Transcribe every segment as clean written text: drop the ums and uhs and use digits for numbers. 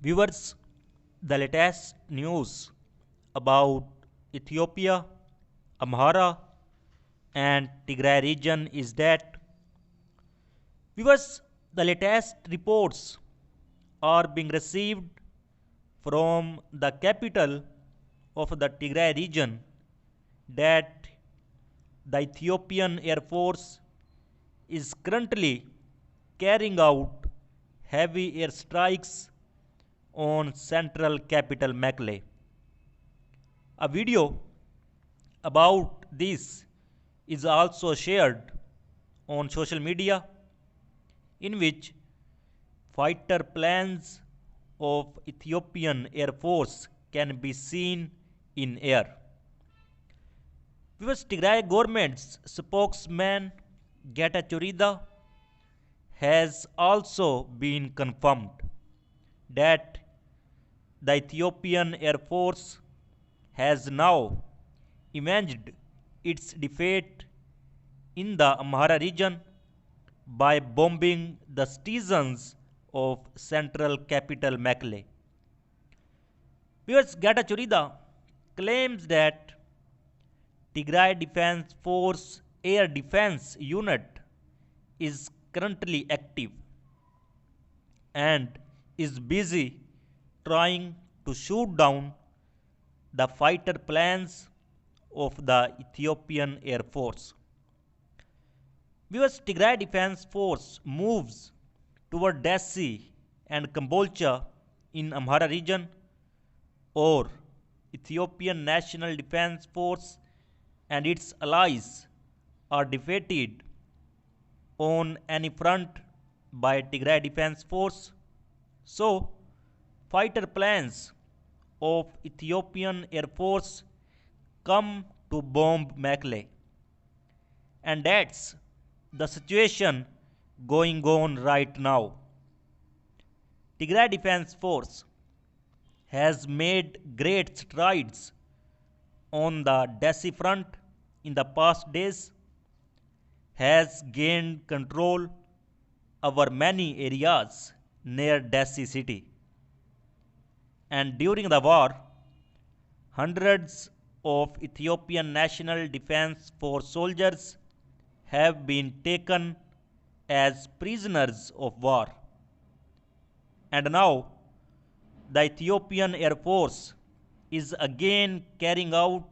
Viewers, the latest news about Ethiopia, Amhara, and Tigray region is that viewers, the latest reports are being received from the capital of the Tigray region that the Ethiopian Air Force is currently carrying out heavy airstrikes on central capital Mekelle. A video about this is also shared on social media, in which fighter planes of Ethiopian Air Force can be seen in air. Because Tigray government's spokesman Getachew Reda has also been confirmed that the Ethiopian Air Force has now avenged its defeat in the Amhara region by bombing the citizens of central capital Mekelle. Because Getachew Reda claims that Tigray Defense Force Air Defense Unit is currently active and is busy trying to shoot down the fighter planes of the Ethiopian Air Force. Because Tigray Defense Force moves toward Dessie and Kombolcha in Amhara region, or Ethiopian National Defense Force and its allies are defeated on any front by Tigray Defense Force, so fighter planes of Ethiopian Air Force come to bomb Mekelle. And that's the situation going on right now. Tigray Defense Force has made great strides on the Dessie front in the past days, has gained control over many areas near Dessie city. And during the war, hundreds of Ethiopian National Defense Force soldiers have been taken as prisoners of war. And now, the Ethiopian Air Force is again carrying out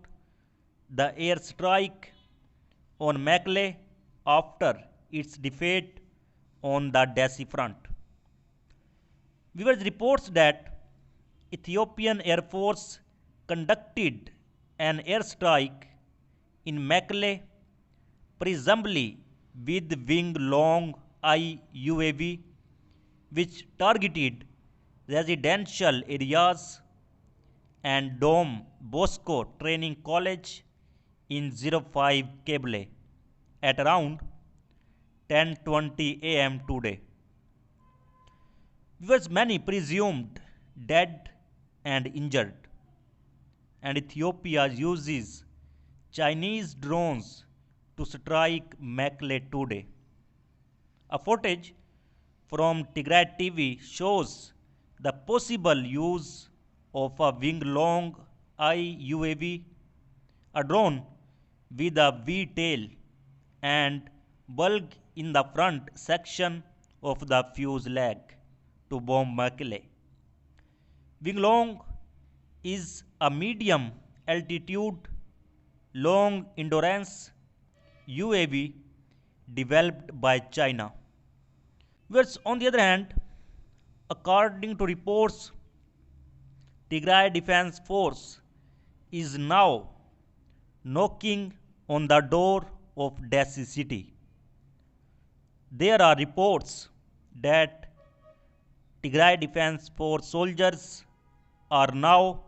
the airstrike on Mekelle after its defeat on the Dessie front. Viewers reports that Ethiopian Air Force conducted an airstrike in Mekelle, presumably with Wing Long I UAV, which targeted residential areas and Dom Bosco Training College in 05 Kebele at around 10:20 am today. Viewers, many presumed dead and injured, and Ethiopia uses Chinese drones to strike Mekelle today. A footage from Tigray TV shows the possible use of a Wing Long I UAV, a drone with a V tail and bulb in the front section of the fuselage to bomb Mekelle. Wing Long is a medium altitude, long endurance UAV developed by China. Whereas on the other hand, according to reports, Tigray Defense Force is now knocking on the door of Dessie city. There are reports that Tigray Defense Force soldiers are now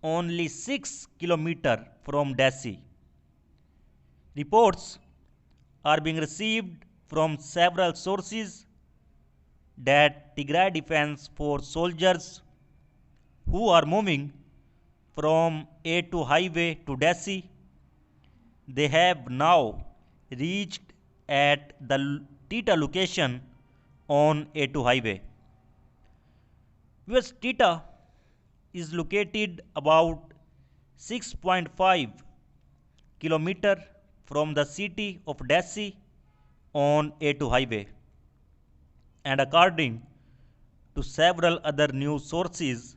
only 6 kilometers from Dessie. Reports are being received from several sources that Tigray Defense Force soldiers who are moving from A2 highway to Dessie, they have now reached at the Tita location on A2 highway. US Tita is located about 6.5 kilometer from the city of Dessie on A2 highway, and according to several other news sources,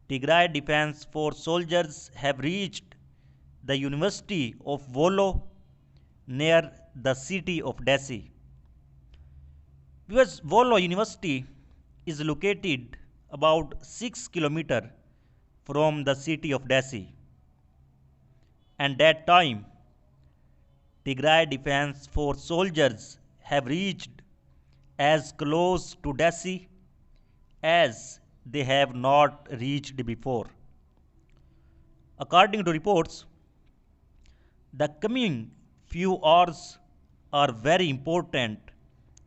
Tigray Defense Force soldiers have reached the University of Volo near the city of Dessie. US Volo University is located about 6 kilometers from the city of Dessie, and that time Tigray Defense Force soldiers have reached as close to Dessie as they have not reached before. According to reports, the coming few hours are very important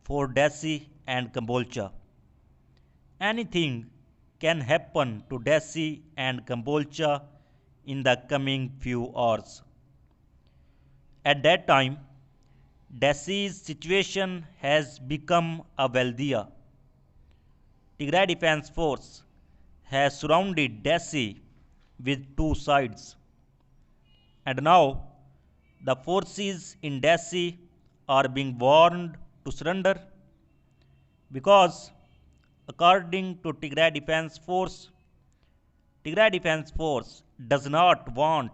for Dessie and Kambolcha. Anything can happen to Dessie and Kambolcha in the coming few hours. At that time, Dessie's situation has become a Valdea. Tigray Defense Force has surrounded Dessie with two sides, and now the forces in Dessie are being warned to surrender because, according to Tigray Defense Force does not want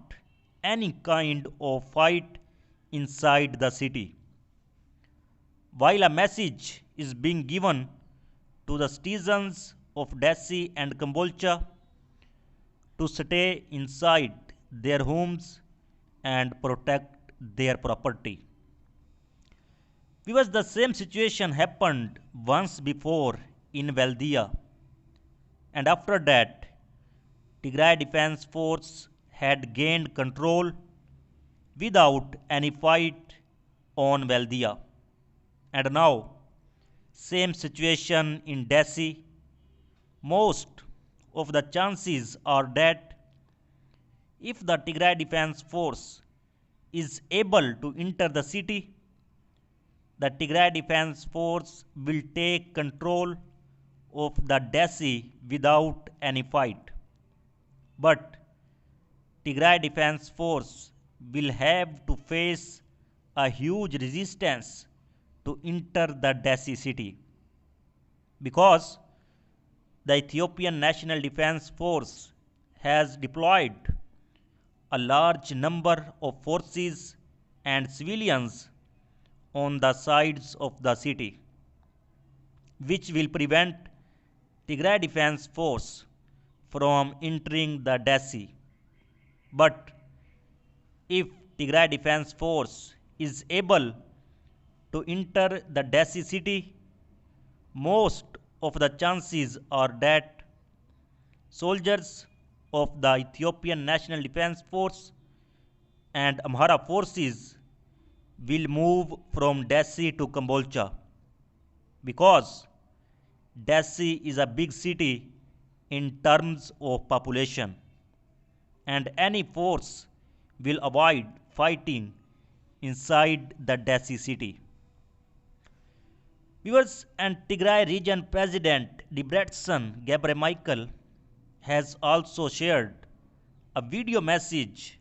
any kind of fight inside the city. While a message is being given to the citizens of Dessie and Kambolcha to stay inside their homes and protect their property. Because the same situation happened once before in Valdea, and after that, Tigray Defense Force had gained control without any fight on Valdea. And now, same situation in Dessie. Most of the chances are that if the Tigray Defense Force is able to enter the city, the Tigray Defense Force will take control of the Dessie without any fight. But Tigray Defense Force will have to face a huge resistance to enter the Dessie city, because the Ethiopian National Defense Force has deployed a large number of forces and civilians on the sides of the city, which will prevent Tigray Defense Force from entering the Dessie. But if Tigray Defense Force is able to enter the Dessie city, most of the chances are that soldiers of the Ethiopian National Defense Force and Amhara forces will move from Dessie to Kambolcha, because Dessie is a big city in terms of population, and any force will avoid fighting inside the Dessie city. Viewers, and Tigray Region President Debretsion Gebremichael has also shared a video message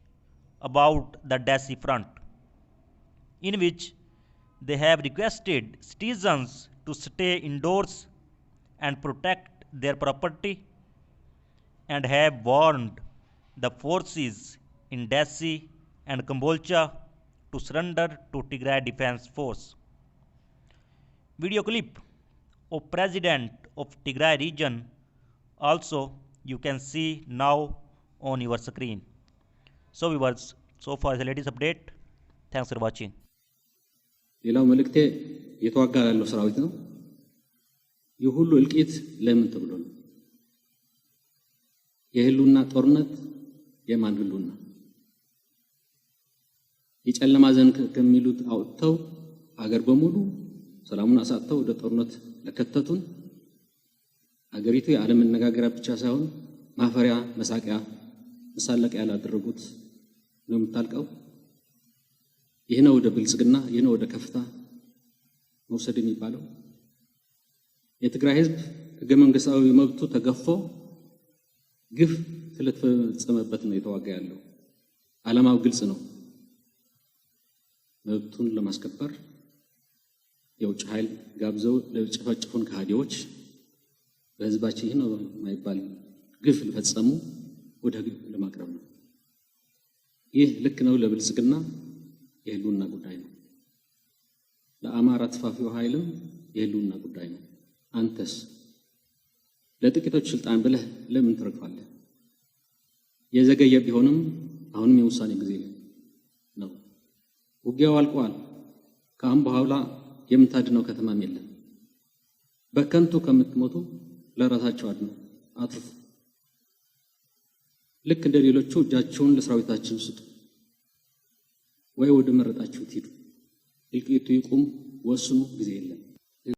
about the Dessie front, in which they have requested citizens to stay indoors and protect their property, and have warned the forces in Dessie and Kambolcha to surrender to Tigray Defense Force. Video clip of President of Tigray region also you can see now on your screen. So viewers, so far the latest update. Thanks for watching. ሌላው መልእክቴ የተዋጋ ያለው ሰራዊት ነው። የሁሉ እልቂት ለምን ተብሎ ነው? የህሉና ጦርነት የማን ህሉና? የጨለማ ዘንግ ከሚሉት አውጥተው አገር በሙሉ ሰላሙን አሳጥተው ወደ ጦርነት ለከተቱን አገሪቱ የዓለም መነጋገሪያ ብቻ ሳይሆን ማፈሪያ መሳቂያ መሳለቂያ ያላደረጉት ነው የምታልቀው። ይህ ነው ወደ ብልጽግና፣ ይህ ነው ወደ ከፍታ መውሰድ የሚባለው። የትግራይ ህዝብ ሕገ መንግስታዊ መብቱ ተገፎ ግፍ ስለተፈጸመበት ነው የተዋጋ ያለው። ዓላማው ግልጽ ነው። መብቱን ለማስከበር የውጭ ኃይል ጋብዘው ለጨፈጨፉን ከሃዲዎች በህዝባችን ይህ ነው የማይባል ግፍ ለፈጸሙ ወደ ህግ ለማቅረብ ነው። ይህ ልክ ነው ለብልጽግና የህልውና ጉዳይ ነው። ለአማራ ተፋፊው ኃይልም የህልውና ጉዳይ ነው። አንተስ ለጥቂቶች ስልጣን ብለህ ለምን ትረግፋለህ? የዘገየ ቢሆንም አሁንም የውሳኔ ጊዜ ነው። ውጊያው አልቋል። ከአሁን በኋላ የምታድነው ከተማም የለም። በከንቱ ከምትሞቱ ለራሳቸው አትርፉ። ልክ እንደ ሌሎቹ እጃቸውን ለሰራዊታችን ስጡ፣ ወይ ወደ መረጣችሁት ሂዱ። እልቂቱ ይቁም፣ ወስኑ፣ ጊዜ የለም።